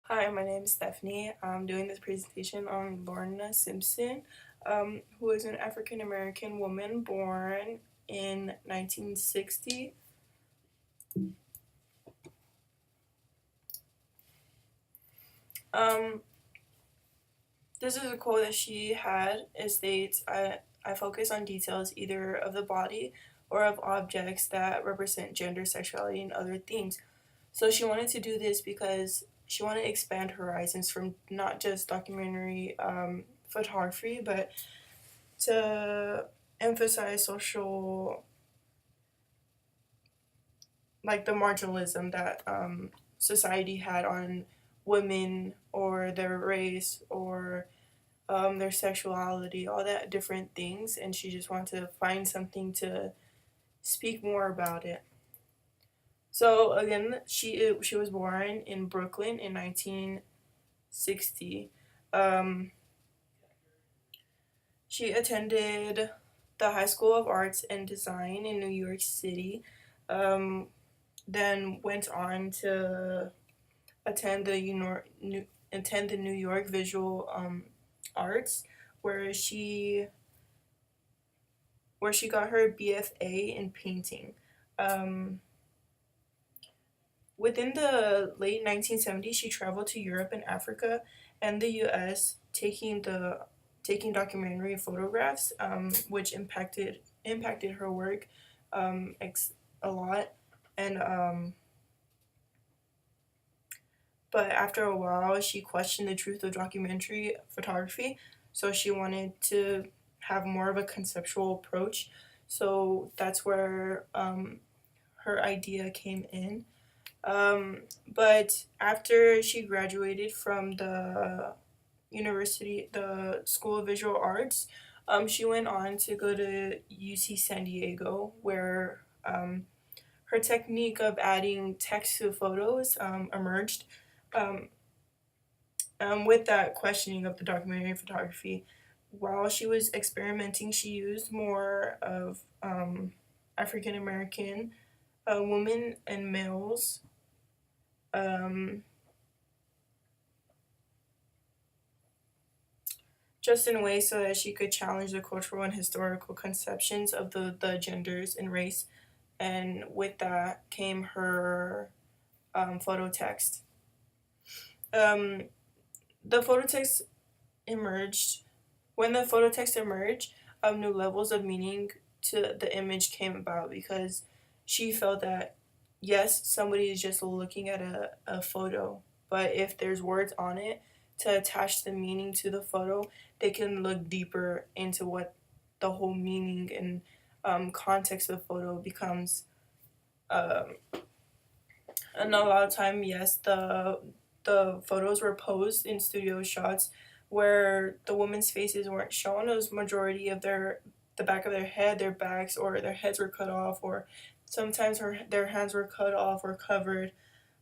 Hi, my name is Stephanie. I'm doing this presentation on Lorna Simpson, who is an African American woman born in 1960. Um, this is a quote that she had. It states, I focus on details either of the body or of objects that represent gender, sexuality, and other themes. So she wanted to do this because she wanted to expand her horizons from not just documentary photography, but to emphasize social, like the marginalism that society had on women or their race or their sexuality, all that different things, and she just wanted to find something to speak more about it. So again, she was born in Brooklyn in 1960. Um, she attended the High School of Arts and Design in New York City. Um, then went on to attend the New York Visual Arts, where she got her BFA in painting. Um, Within the late 1970s, she traveled to Europe and Africa and the U.S. taking documentary photographs, which impacted her work a lot, and but after a while, she questioned the truth of documentary photography, so she wanted to have more of a conceptual approach. So that's where her idea came in. But after she graduated from the School of Visual Arts, she went on to go to UC San Diego, where her technique of adding text to photos emerged. Um, with that questioning of the documentary photography, while she was experimenting, she used more of African American women and males, um, just in ways so that she could challenge the cultural and historical conceptions of the genders and race. And with that came her photo text. Um, the photo text emerged When the photo text emerged, new levels of meaning to the image came about because she felt that yes, somebody is just looking at a photo, but if there's words on it to attach the meaning to the photo, they can look deeper into what the whole meaning and context of the photo becomes. Um, and a lot of time, yes, the photos were posed in studio shots where the women's faces weren't shown. It was majority of the back of their head, their backs, or their heads were cut off, or sometimes their hands were cut off or covered,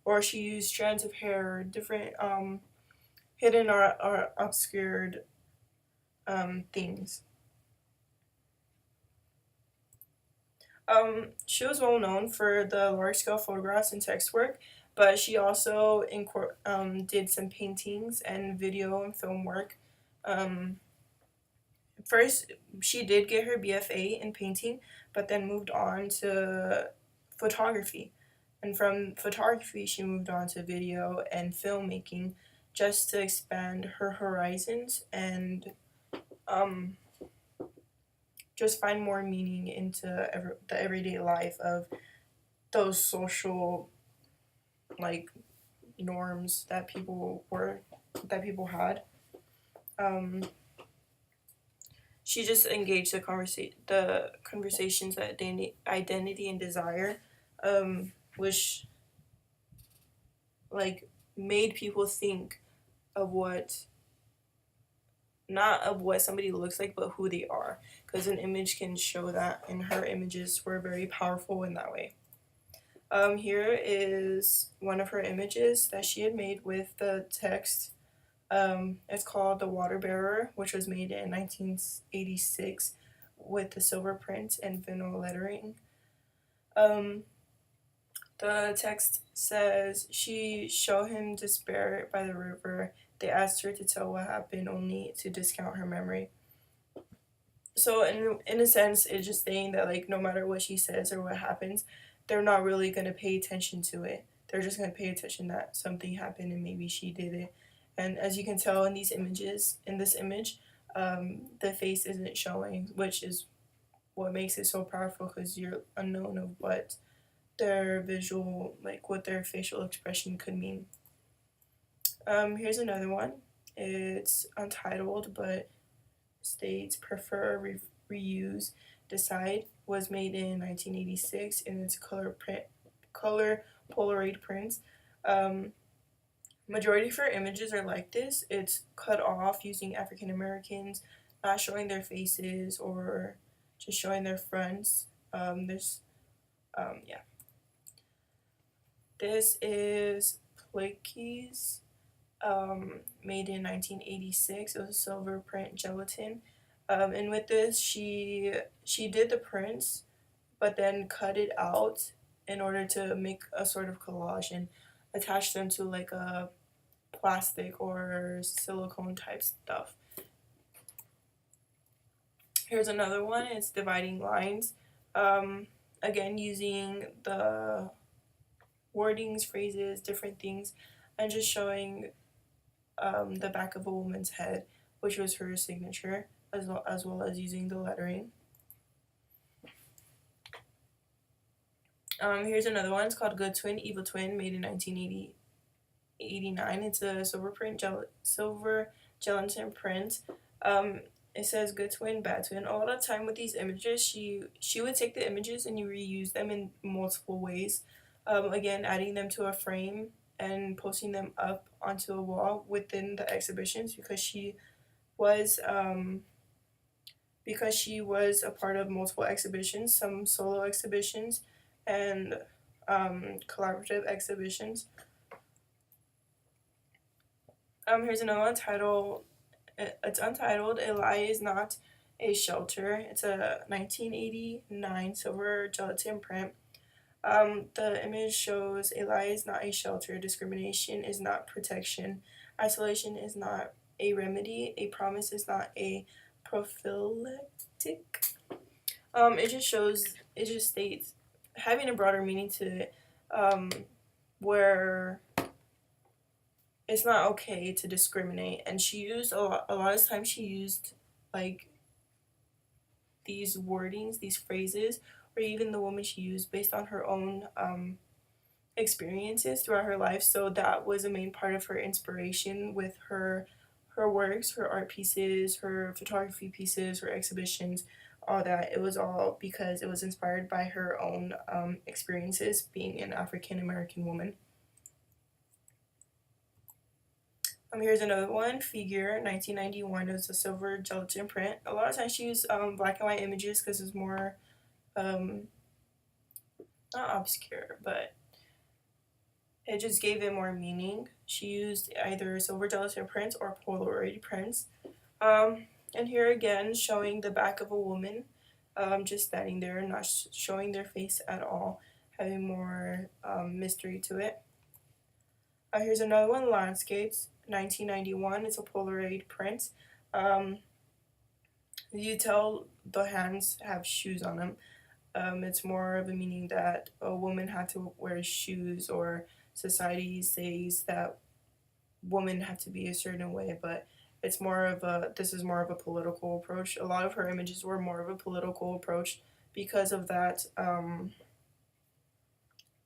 or she used strands of hair or different hidden or obscured things. She was well known for the large scale photographs and text work, but she also did some paintings and video and film work. Um, First, she did get her BFA in painting, but then moved on to photography. And from photography, she moved on to video and filmmaking just to expand her horizons and um, just find more meaning into the everyday life of those social like norms that people had. Um, she just engaged the conversations that identity and desire, which like made people think of what not of what somebody looks like, but who they are, because an image can show that, and her images were very powerful in that way. Here is one of her images that she had made with the text. It's called The Water Bearer, which was made in 1986 with the silver print and vinyl lettering. Um, The text says, she showed him despair by the river. They asked her to tell what happened, only to discount her memory. So in a sense, it's just saying that like no matter what she says or what happens, they're not really gonna pay attention to it. They're just gonna pay attention that something happened and maybe she did it. And as you can tell in these images, in this image, the face isn't showing, which is what makes it so powerful because you're unknown of what their visual, like what their facial expression could mean. Here's another one. It's untitled, but states prefer reuse decide, was made in 1986 in its color Polaroid prints. um, Majority of her images are like this. It's cut off using African Americans, not showing their faces or just showing their fronts. There's yeah, this is Plickies, made in 1986. It was a silver print gelatin. And with this, she did the prints, but then cut it out in order to make a sort of collage and attach them to like a plastic or silicone type stuff. Here's another one. It's dividing lines. Again, using the wordings, phrases, different things, and just showing the back of a woman's head, which was her signature, as well as using the lettering. Here's another one. It's called Good Twin, Evil Twin, made in 1989. It's a silver gelatin print. It says Good Twin, Bad Twin. A lot of time with these images, she would take the images and you reuse them in multiple ways. Again, adding them to a frame and posting them up onto a wall within the exhibitions because she was a part of multiple exhibitions, some solo exhibitions and collaborative exhibitions. Here's another one titled, it's untitled, A Lie Is Not a Shelter. It's a 1989 silver gelatin print. The image shows a lie is not a shelter, discrimination is not protection, isolation is not a remedy, a promise is not a prophylactic. It just states, having a broader meaning to it, where it's not okay to discriminate. And she used a lot of times she used like these wordings, these phrases, or even the woman she used based on her own experiences throughout her life. So that was a main part of her inspiration with her works, her art pieces, her photography pieces, her exhibitions, all that. It was all because it was inspired by her own experiences being an African American woman. Here's another one, Figure, 1991. It was a silver gelatin print. A lot of times she used black and white images because it's more, not obscure, but it just gave it more meaning. She used either silver gelatin prints or Polaroid prints. And here again, showing the back of a woman, just standing there, not showing their face at all, having more mystery to it. Here's another one, Landscapes, 1991. It's a Polaroid print. You tell the hands have shoes on them. It's more of a meaning that a woman had to wear shoes, or society says that women have to be a certain way, but this is more of a political approach. A lot of her images were more of a political approach because of that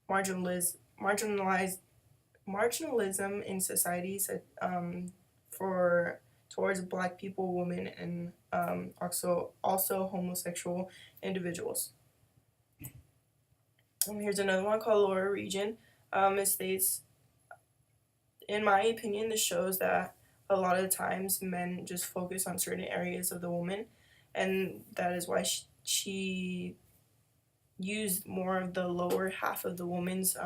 marginalism in societies for towards black people, women, and also homosexual individuals. Here's another one called Lower Region. It states, in my opinion, this shows that a lot of times men just focus on certain areas of the woman, and that is why she used more of the lower half of the woman's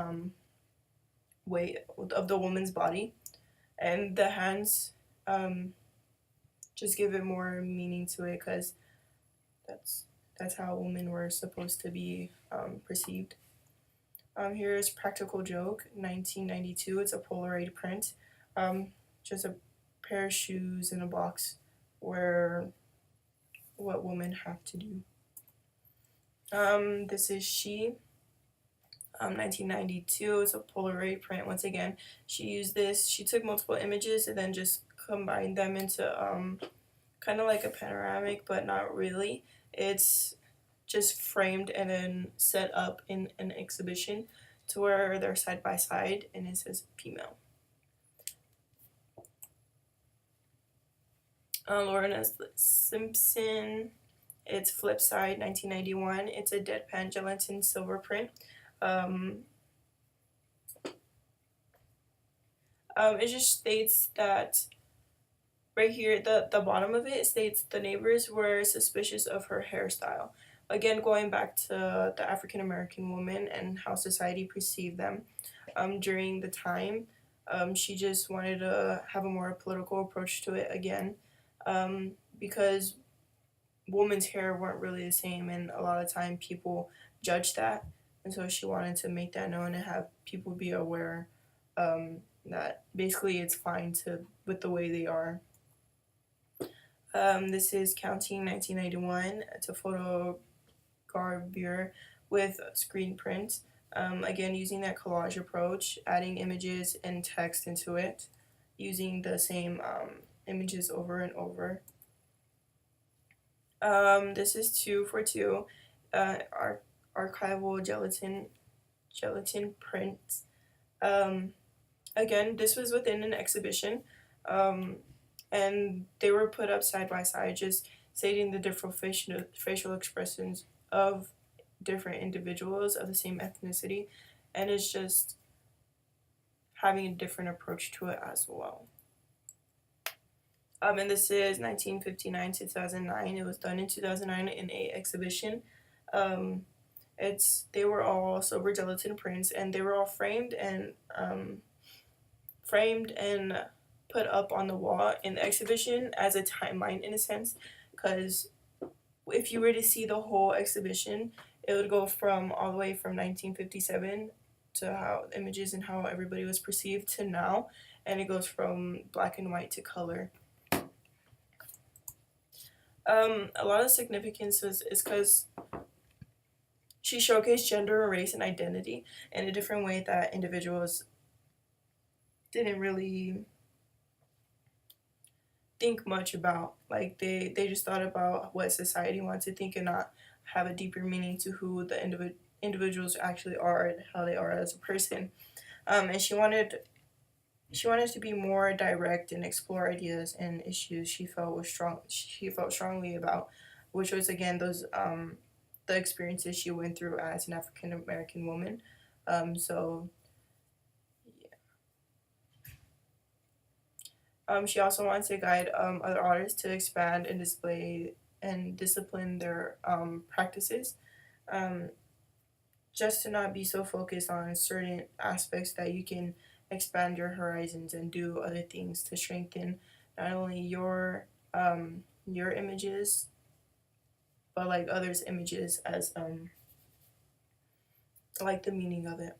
weight of the woman's body, and the hands just give it more meaning to it because that's how women were supposed to be perceived. Here's Practical Joke, 1992. It's a Polaroid print. Um, just a pair of shoes in a box where what women have to do. This is She, 1992. It's a Polaroid print. Once again, she used this. She took multiple images and then just combined them into kind of like a panoramic, but not really. It's just framed and then set up in an exhibition to where they're side by side and it says female. Lorna Simpson, it's Flipside, 1991. It's a deadpan gelatin silver print. Um, it just states that right here, the bottom of it states the neighbors were suspicious of her hairstyle. Again, going back to the African American woman and how society perceived them during the time. She just wanted to have a more political approach to it again because women's hair weren't really the same, and a lot of time people judge that. And so she wanted to make that known and have people be aware that basically it's fine to with the way they are. This is Counting, 1991. It's a photo gravure with screen print. Again, using that collage approach, adding images and text into it, using the same images over and over. This is 2 for 2, archival gelatin prints. Again, this was within an exhibition, and they were put up side by side, just stating the different facial expressions of different individuals of the same ethnicity, and it's just having a different approach to it as well. And this is 1959 to 2009. It was done in 2009 in a exhibition. They were all silver gelatin prints, and they were all framed and put up on the wall in the exhibition as a timeline in a sense, because if you were to see the whole exhibition, it would go from all the way from 1957 to how images and how everybody was perceived to now, and it goes from black and white to color. A lot of significance is because she showcased gender, race, and identity in a different way that individuals didn't really think much about. Like they just thought about what society wants to think and not have a deeper meaning to who the individuals actually are and how they are as a person. And she wanted to be more direct and explore ideas and issues she felt strongly about, which was again those the experiences she went through as an African American woman. So she also wanted to guide other artists to expand and display and discipline their practices, just to not be so focused on certain aspects that you can expand your horizons and do other things to strengthen not only your images, but like others' images as like the meaning of it.